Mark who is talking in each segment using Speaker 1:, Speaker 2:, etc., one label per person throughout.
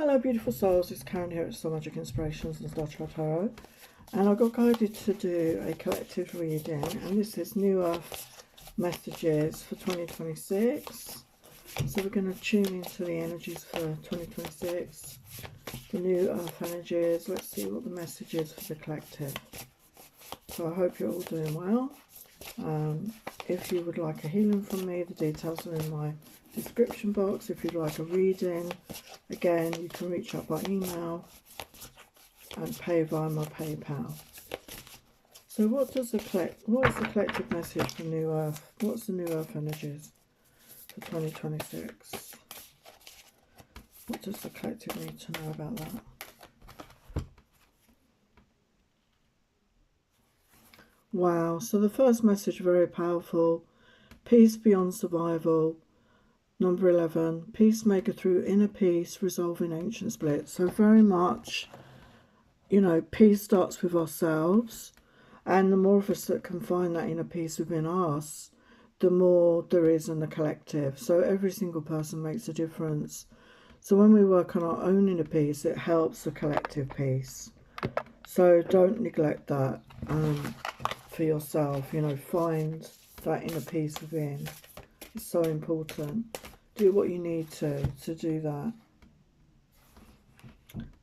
Speaker 1: Hello beautiful souls, it's Karen here at Star Magic Inspirations and Star Chart Tarot, and I got guided to do a collective reading, and this is New Earth messages for 2026. So we're going to tune into the energies for 2026, the New Earth energies. Let's see what the message is for the collective. So I hope you're all doing well. If you would like a healing from me, the details are in my description box. If you'd like a reading, again, you can reach out by email and pay via my PayPal. So what is the collective message for New Earth? What's the New Earth energies for 2026? What does the collective need to know about that? Wow, so the first message, very powerful. Peace beyond survival. Number 11, peacemaker through inner peace, resolving ancient splits. So very much, you know, peace starts with ourselves. And the more of us that can find that inner peace within us, the more there is in the collective. So every single person makes a difference. So when we work on our own inner peace, it helps the collective peace. So don't neglect that for yourself. You know, find that inner peace within. It's so important. Do what you need to do that.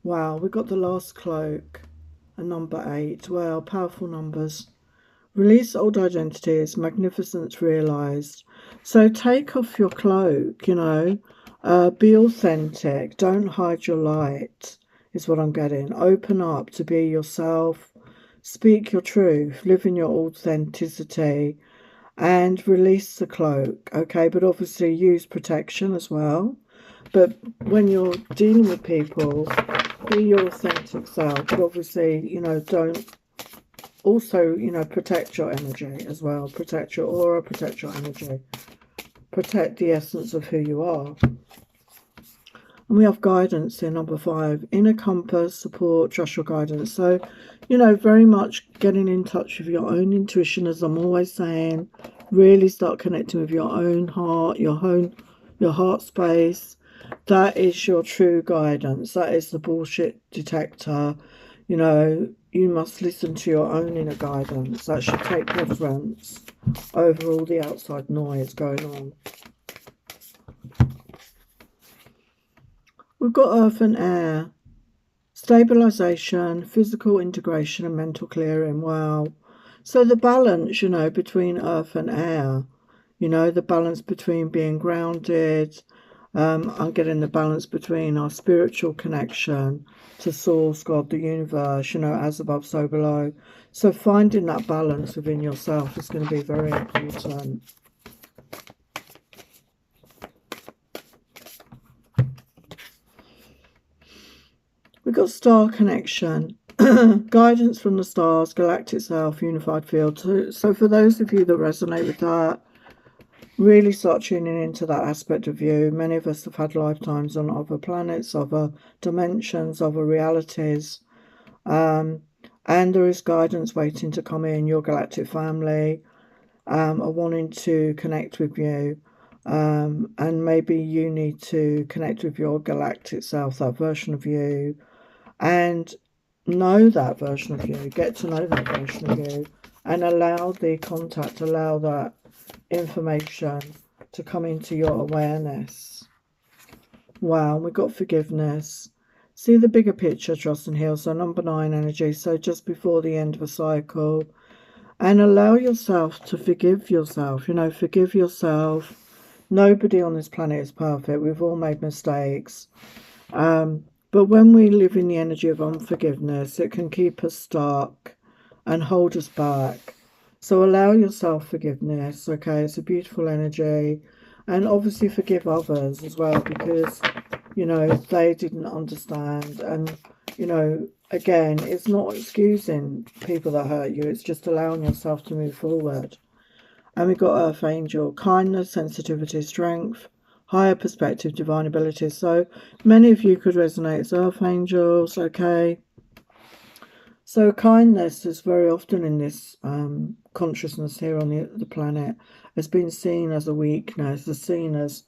Speaker 1: Wow, we got the last cloak and number 8. Well, powerful numbers. Release old identities, magnificence realized. So take off your cloak, you know, be authentic, don't hide your light, is what I'm getting. Open up to be yourself, speak your truth, live in your authenticity, and release the cloak, okay? But obviously use protection as well. But when you're dealing with people, be your authentic self. But obviously, you know, don't also, you know, protect your energy as well. Protect your aura, protect your energy. Protect the essence of who you are. And we have guidance in number 5. Inner compass, support, trust your guidance. So, you know, very much getting in touch with your own intuition, as I'm always saying. Really start connecting with your own heart, your heart space. That is your true guidance. That is the bullshit detector. You know, you must listen to your own inner guidance. That should take preference over all the outside noise going on. We've got earth and air. Stabilization, physical integration and mental clearing. Wow. So the balance, you know, between earth and air, you know, the balance between being grounded. I'm getting the balance between our spiritual connection to source, God, the universe, you know, as above, so below. So finding that balance within yourself is going to be very important. We've got star connection, guidance from the stars, galactic self, unified field. So for those of you that resonate with that, really start tuning into that aspect of you. Many of us have had lifetimes on other planets, other dimensions, other realities. And there is guidance waiting to come in. Your galactic family are wanting to connect with you. And maybe you need to connect with your galactic self, that version of you, and know that version of you, get to know that version of you, and allow the contact, allow that information to come into your awareness. Wow, we've got forgiveness. See the bigger picture, trust and heal. So number 9 energy, so just before the end of a cycle. And allow yourself to forgive yourself. You know, forgive yourself. Nobody on this planet is perfect. We've all made mistakes. But when we live in the energy of unforgiveness, it can keep us stuck and hold us back. So allow yourself forgiveness, okay? It's a beautiful energy. And obviously forgive others as well, because, you know, they didn't understand. And, you know, again, it's not excusing people that hurt you. It's just allowing yourself to move forward. And we've got Earth Angel, kindness, sensitivity, strength, higher perspective, divine abilities. So many of you could resonate as Earth Angels, okay? So kindness is very often in this consciousness here on the planet has been seen as a weakness, is seen as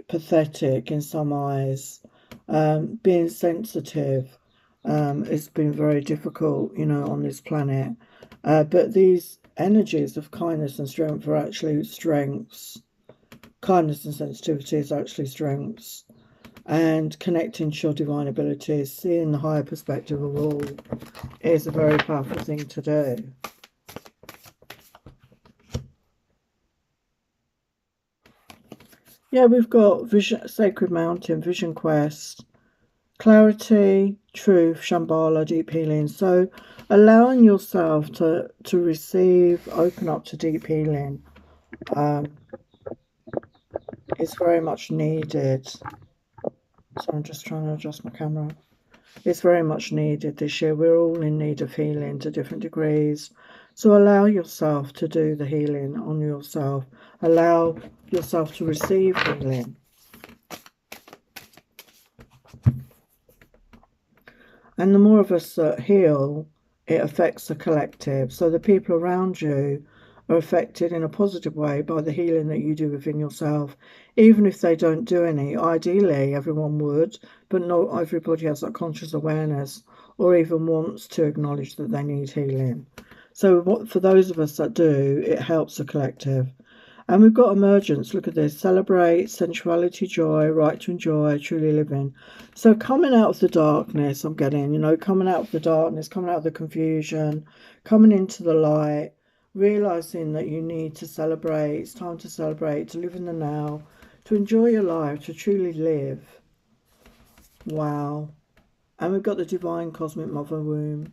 Speaker 1: pathetic in some eyes. Being sensitive has been very difficult, you know, on this planet. But these energies of kindness and strength are actually strengths. Kindness and sensitivity is actually strengths. And connecting to your divine abilities, seeing the higher perspective of all, is a very powerful thing to do. Yeah, we've got Vision, Sacred Mountain, Vision Quest, Clarity, Truth, Shambhala, Deep Healing. So allowing yourself to receive, open up to deep healing is very much needed. So I'm just trying to adjust my camera. It's very much needed this year. We're all in need of healing to different degrees. So allow yourself to do the healing on yourself. Allow yourself to receive healing. And the more of us that heal, it affects the collective. So the people around you are affected in a positive way by the healing that you do within yourself. Even if they don't do any, ideally everyone would, but not everybody has that conscious awareness or even wants to acknowledge that they need healing. So for those of us that do, it helps the collective. And we've got emergence. Look at this. Celebrate, sensuality, joy, right to enjoy, truly living. So coming out of the darkness, I'm getting, you know, coming out of the darkness, coming out of the confusion, coming into the light, realizing that you need to celebrate. It's time to celebrate, to live in the now, to enjoy your life, to truly live. Wow. And we've got the divine cosmic mother womb,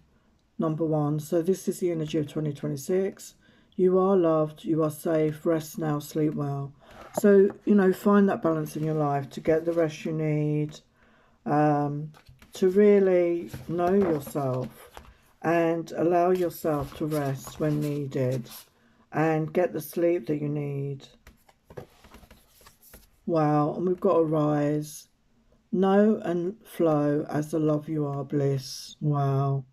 Speaker 1: number 1. So this is the energy of 2026. You are loved, you are safe, rest now, sleep well. So, you know, find that balance in your life to get the rest you need, to really know yourself and allow yourself to rest when needed and get the sleep that you need. Wow, and we've got to rise. Know and flow as the love you are, bliss. Wow.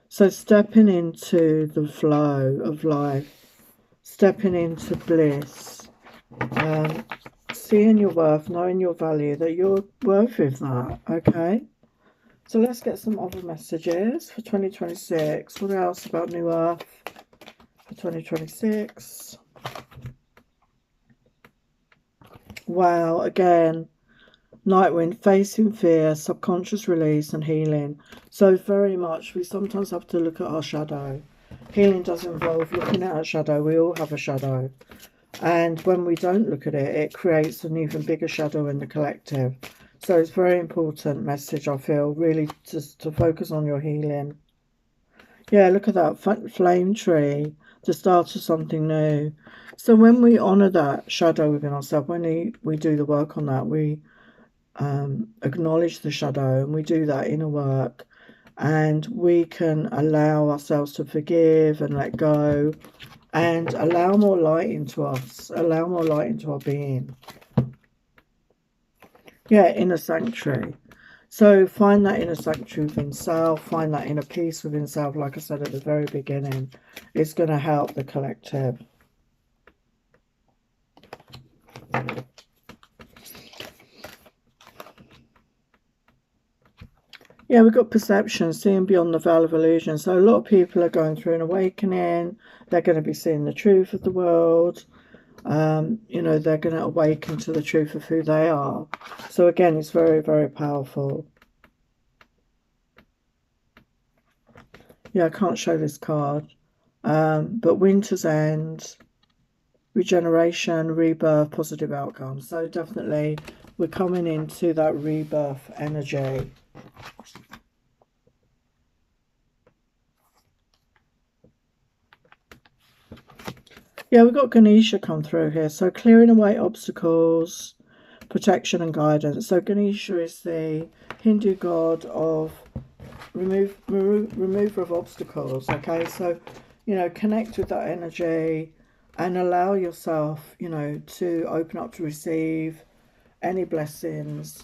Speaker 1: So stepping into the flow of life, stepping into bliss, seeing your worth, knowing your value, that you're worthy of that, okay? So let's get some other messages for 2026. What else about New Earth for 2026? Wow, again, Nightwind, facing fear, subconscious release and healing. So very much, we sometimes have to look at our shadow. Healing does involve looking at our shadow. We all have a shadow. And when we don't look at it, it creates an even bigger shadow in the collective. So it's a very important message, I feel, really just to focus on your healing. Yeah, look at that flame tree, the start of something new. So when we honour that shadow within ourselves, when we do the work on that, we acknowledge the shadow, and we do that inner work, and we can allow ourselves to forgive and let go and allow more light into us, allow more light into our being. Yeah, inner sanctuary. So find that inner sanctuary within self, find that inner peace within self, like I said at the very beginning. It's going to help the collective. Yeah, we've got perception, seeing beyond the veil of illusion. So a lot of people are going through an awakening. They're going to be seeing the truth of the world. You know, they're going to awaken to the truth of who they are. So again, it's very, very powerful. Yeah, I can't show this card. But winter's end, regeneration, rebirth, positive outcome. So definitely we're coming into that rebirth energy. Yeah, we've got Ganesha come through here. So clearing away obstacles, protection and guidance. So Ganesha is the Hindu god of remover of obstacles. Okay, so, you know, connect with that energy and allow yourself, you know, to open up to receive any blessings,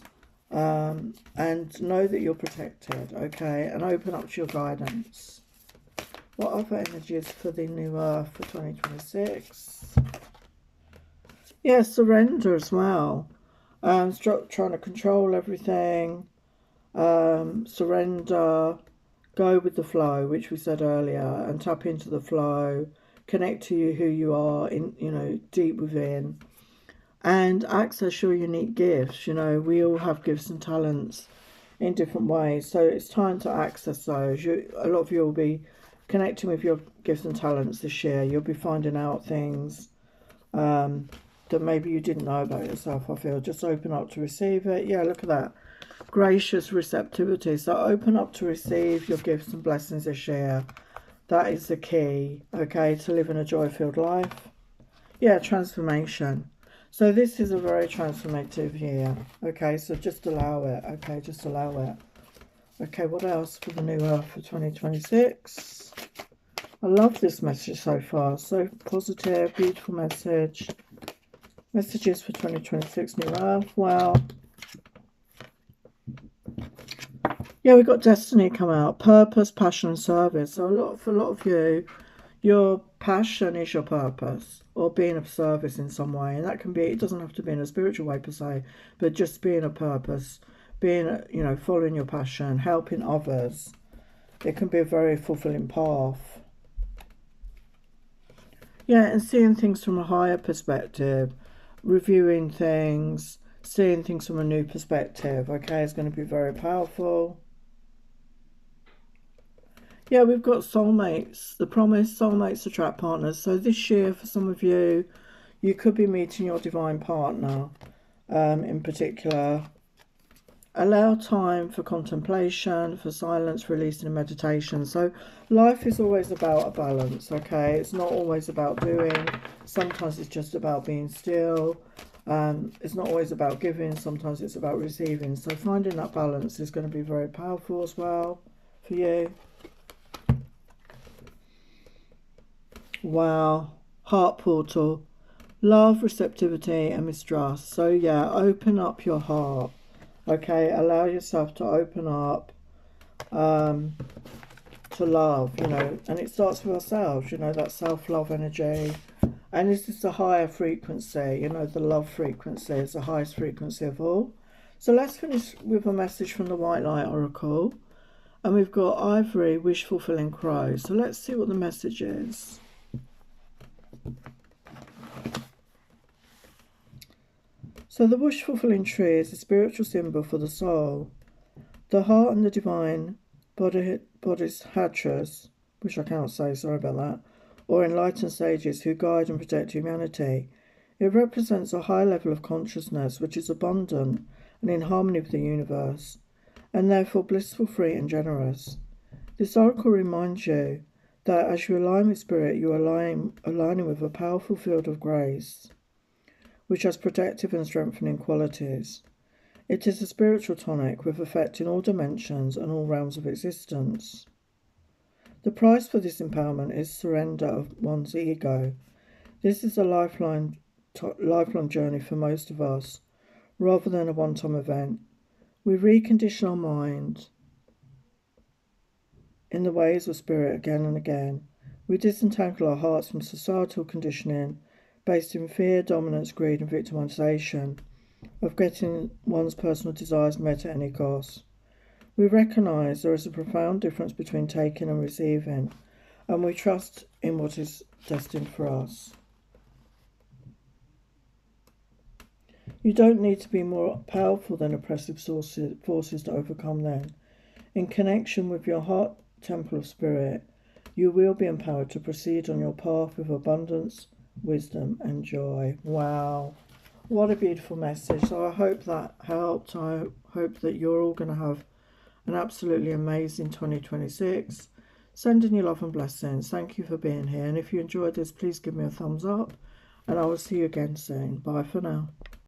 Speaker 1: and know that you're protected. Okay, and open up to your guidance. What other energies for the new earth for 2026? Yeah, surrender as well. Trying to control everything, Surrender, go with the flow, which we said earlier, and tap into the flow, connect to who you are in, deep within, and access your unique gifts. We all have gifts and talents in different ways, so it's time to access those. A lot of you will be connecting with your gifts and talents this year. You'll be finding out things that maybe you didn't know about yourself. I feel just open up to receive it. Yeah, look at that. Gracious receptivity. So open up to receive your gifts and blessings this year. That is the key, okay, to living a joy-filled life. Yeah, transformation. So this is a very transformative year. Okay, so just allow it. Okay, just allow it. Okay, what else for the new earth for 2026? I love this message so far. So positive, beautiful message. Messages for 2026 new earth. Wow. Yeah, we've got destiny come out. Purpose, passion, and service. So for a lot of you, your passion is your purpose, or being of service in some way. And that can be, it doesn't have to be in a spiritual way per se, but just being a purpose, being, following your passion, helping others. It can be a very fulfilling path. Yeah, and seeing things from a higher perspective, reviewing things, seeing things from a new perspective, okay, is going to be very powerful. Yeah, we've got soulmates. The promise, soulmates attract partners. So this year, for some of you, you could be meeting your divine partner in particular. Allow time for contemplation, for silence, releasing and meditation. So life is always about a balance, okay? It's not always about doing. Sometimes it's just about being still. It's not always about giving. Sometimes it's about receiving. So finding that balance is going to be very powerful as well for you. Wow. Heart portal. Love, receptivity and mistrust. So yeah, open up your heart. Okay, allow yourself to open up to love, and it starts with ourselves, that self-love energy. And this is the higher frequency, the love frequency is the highest frequency of all. So let's finish with a message from the White Light Oracle. And we've got Ivory, Wish Fulfilling Crow. So let's see what the message is. So the wish fulfilling tree is a spiritual symbol for the soul. The heart and the divine bodhisattvas, which I cannot say, sorry about that, or enlightened sages who guide and protect humanity. It represents a high level of consciousness which is abundant and in harmony with the universe, and therefore blissful, free and generous. This oracle reminds you that as you align with spirit, you are aligning with a powerful field of grace, which has protective and strengthening qualities. It is a spiritual tonic with effect in all dimensions and all realms of existence. The price for this empowerment is surrender of one's ego. This is a lifelong journey for most of us, rather than a one-time event. We recondition our mind in the ways of spirit again and again. We disentangle our hearts from societal conditioning based in fear, dominance, greed and victimization of getting one's personal desires met at any cost. We recognise there is a profound difference between taking and receiving, and we trust in what is destined for us. You don't need to be more powerful than oppressive forces to overcome them. In connection with your heart temple of spirit, you will be empowered to proceed on your path with abundance, wisdom and joy. Wow, what a beautiful message. So I hope that helped. I hope that you're all going to have an absolutely amazing 2026. Sending you love and blessings. Thank you for being here, and if you enjoyed this, please give me a thumbs up, and I will see you again soon. Bye for now.